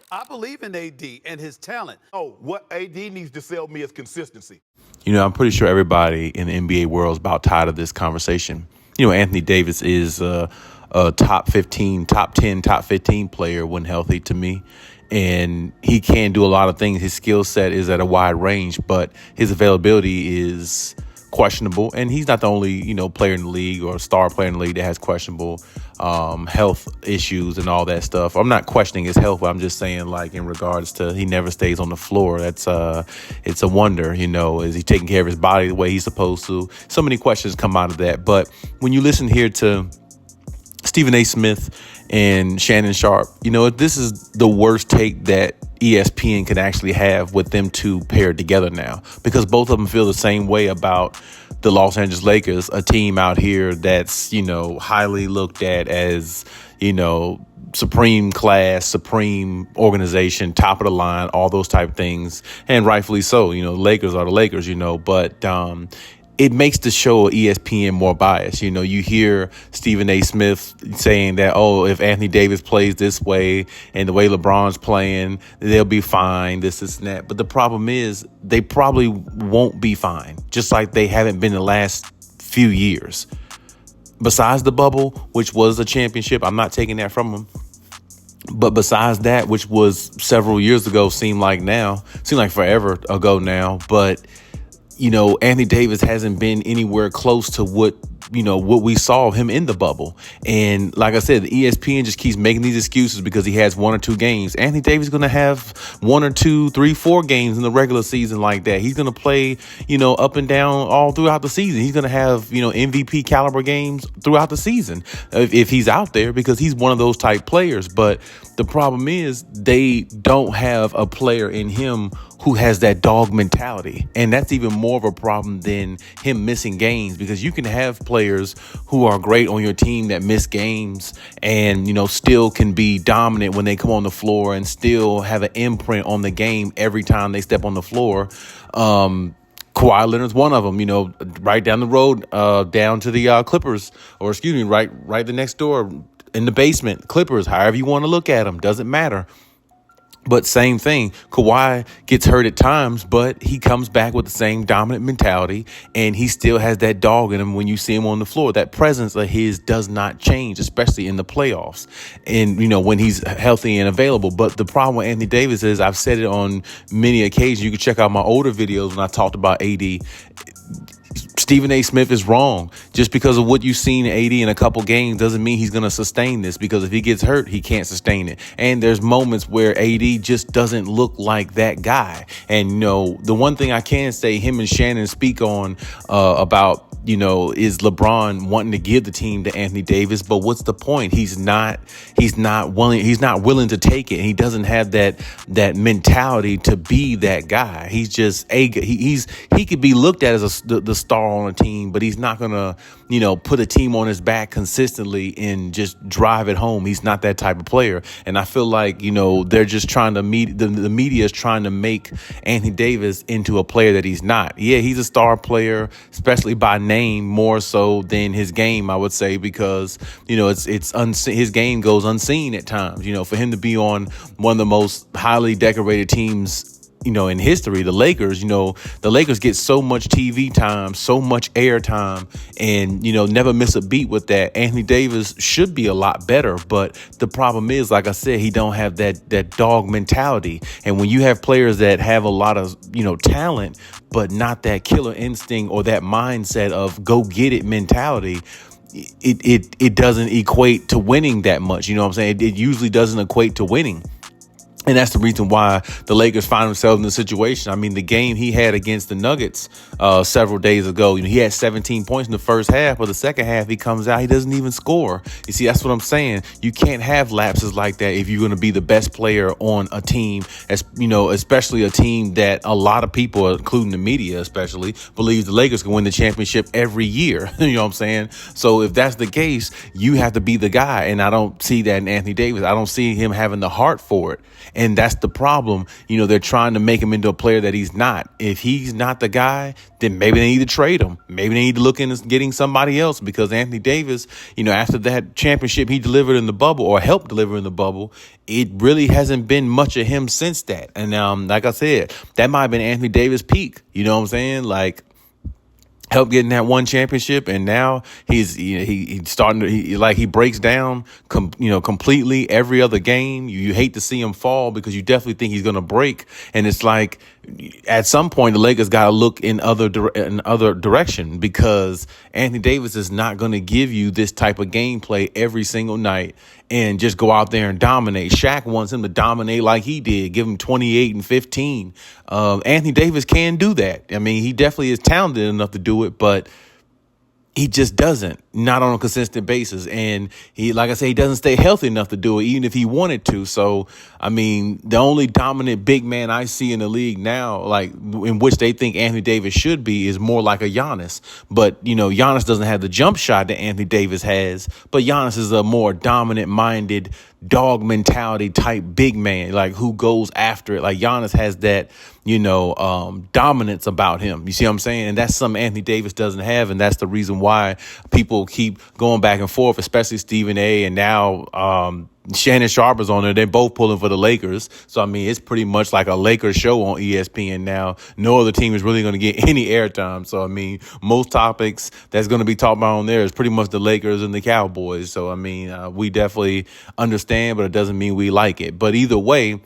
I believe in AD and his talent. Oh, what AD needs to sell me is consistency. I'm pretty sure everybody in the NBA world is about tired of this conversation. Anthony Davis is a top 15, top 10, top 15 player when healthy to me. And he can do a lot of things. His skill set is at a wide range, but his availability is questionable. And he's not the only, player in the league or star player in the league that has questionable health issues and all that stuff. I'm not questioning his health, but I'm just saying, like, in regards to he never stays on the floor. That's it's a wonder, is he taking care of his body the way he's supposed to? So many questions come out of that. But when you listen here to Stephen A. Smith and Shannon Sharp, this is the worst take that ESPN can actually have with them two paired together now, because both of them feel the same way about the Los Angeles Lakers, a team out here that's, highly looked at as, supreme class, supreme organization, top of the line, all those type of things. And rightfully so, the Lakers are the Lakers, but it makes the show ESPN more biased. You hear Stephen A. Smith saying that, if Anthony Davis plays this way and the way LeBron's playing, they'll be fine, this and that. But the problem is they probably won't be fine, just like they haven't been the last few years. Besides the bubble, which was a championship, I'm not taking that from them. But besides that, which was several years ago, seemed like forever ago now. But Anthony Davis hasn't been anywhere close to what we saw of him in the bubble. And like I said, the ESPN just keeps making these excuses because he has 1 or 2 games. Anthony Davis is going to have 1 or 2, 3, 4 games in the regular season like that. He's going to play, up and down all throughout the season. He's going to have, MVP caliber games throughout the season if he's out there, because he's one of those type players. But the problem is they don't have a player in him who has that dog mentality. And that's even more of a problem than him missing games, because you can have players who are great on your team that miss games and, still can be dominant when they come on the floor and still have an imprint on the game every time they step on the floor. Kawhi Leonard's one of them, right down the road, down to the Clippers, or right the next door in the basement, Clippers, however you want to look at them, doesn't matter. But same thing, Kawhi gets hurt at times, but he comes back with the same dominant mentality, and he still has that dog in him when you see him on the floor. That presence of his does not change, especially in the playoffs and, when he's healthy and available. But the problem with Anthony Davis is, I've said it on many occasions, you can check out my older videos when I talked about AD. Stephen A. Smith is wrong. Just because of what you've seen in AD in a couple games doesn't mean he's going to sustain this, because if he gets hurt, he can't sustain it. And there's moments where AD just doesn't look like that guy. And, the one thing I can say him and Shannon speak on about, is LeBron wanting to give the team to Anthony Davis. But what's the point? He's not willing to take it. He doesn't have that mentality to be that guy. He's just he could be looked at as the star on a team, but he's not gonna, put a team on his back consistently and just drive it home. He's not that type of player. And I feel like, they're just trying to the media is trying to make Anthony Davis into a player that he's not. Yeah, he's a star player, especially by name, more so than his game, I would say, because, it's unseen. His game goes unseen at times. For him to be on one of the most highly decorated teams, in history, the Lakers, the Lakers get so much TV time, so much air time, and, never miss a beat with that. Anthony Davis should be a lot better, but the problem is, like I said, he don't have that dog mentality. And when you have players that have a lot of, talent, but not that killer instinct or that mindset of go get it mentality, it doesn't equate to winning that much. You know what I'm saying? It usually doesn't equate to winning. And that's the reason why the Lakers find themselves in the situation. I mean, the game he had against the Nuggets several days ago, he had 17 points in the first half, but the second half he comes out, he doesn't even score. You see, that's what I'm saying. You can't have lapses like that if you're going to be the best player on a team, especially a team that a lot of people, including the media especially, believes the Lakers can win the championship every year. You know what I'm saying? So if that's the case, you have to be the guy. And I don't see that in Anthony Davis. I don't see him having the heart for it. And that's the problem. You know, they're trying to make him into a player that he's not. If he's not the guy, then maybe they need to trade him. Maybe they need to look into getting somebody else, because Anthony Davis, you know, after that championship he delivered in the bubble, or helped deliver in the bubble, it really hasn't been much of him since that. And like I said, that might have been Anthony Davis' peak. You know what I'm saying? Like, helped getting that one championship, and now he's starting to he breaks down completely every other game. You hate to see him fall, because you definitely think he's going to break, and it's like at some point the Lakers got to look in other direction, because Anthony Davis is not going to give you this type of gameplay every single night and just go out there and dominate. Shaq wants him to dominate like he did, give him 28 and 15. Anthony Davis can do that. I mean, he definitely is talented enough to do it, but he just doesn't, not on a consistent basis. And he, like I say, he doesn't stay healthy enough to do it, even if he wanted to. So, I mean, the only dominant big man I see in the league now, like in which they think Anthony Davis should be, is more like a Giannis. But, you know, Giannis doesn't have the jump shot that Anthony Davis has, but Giannis is a more dominant minded, dog mentality type big man, like who goes after it. Like Giannis has that, dominance about him. You see what I'm saying? And that's something Anthony Davis doesn't have. And that's the reason why people keep going back and forth, especially Stephen A. and now Shannon Sharp is on there. They're both pulling for the Lakers. So, I mean, it's pretty much like a Lakers show on ESPN now. No other team is really going to get any airtime. So, I mean, most topics that's going to be talked about on there is pretty much the Lakers and the Cowboys. So, I mean, we definitely understand, but it doesn't mean we like it. But either way,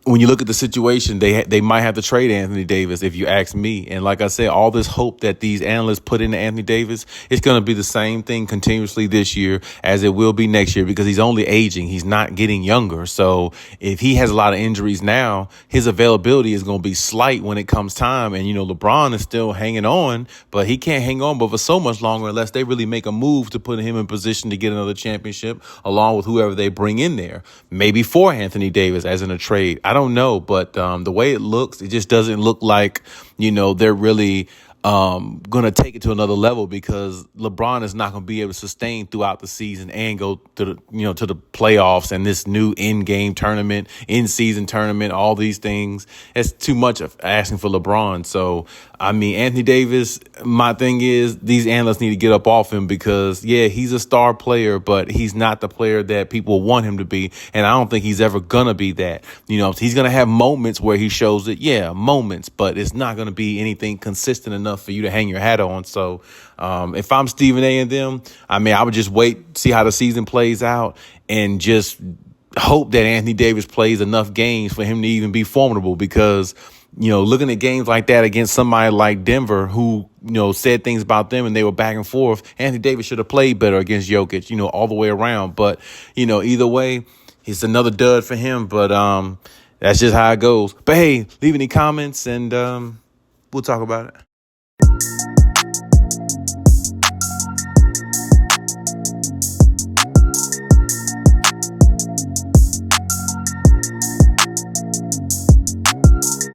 when you look at the situation, they might have to trade Anthony Davis, if you ask me. And like I said, all this hope that these analysts put into Anthony Davis, it's going to be the same thing continuously this year as it will be next year, because he's only aging. He's not getting younger. So if he has a lot of injuries now, his availability is going to be slight when it comes time. And, LeBron is still hanging on, but he can't hang on but for so much longer unless they really make a move to put him in position to get another championship along with whoever they bring in there. Maybe for Anthony Davis as in a trade. I don't know, but the way it looks, it just doesn't look like, they're really going to take it to another level, because LeBron is not going to be able to sustain throughout the season and go to the, to the playoffs and this new in-game tournament, in-season tournament, all these things. It's too much of asking for LeBron. So, I mean, Anthony Davis, my thing is these analysts need to get up off him, because, yeah, he's a star player, but he's not the player that people want him to be. And I don't think he's ever going to be that. He's going to have moments where he shows it. Yeah, moments, but it's not going to be anything consistent enough for you to hang your hat on. So if I'm Stephen A. and them, I mean, I would just wait, see how the season plays out, and just hope that Anthony Davis plays enough games for him to even be formidable, because looking at games like that against somebody like Denver, who, said things about them and they were back and forth, Anthony Davis should have played better against Jokic, all the way around. But, either way, it's another dud for him. But that's just how it goes. But, hey, leave any comments and we'll talk about it.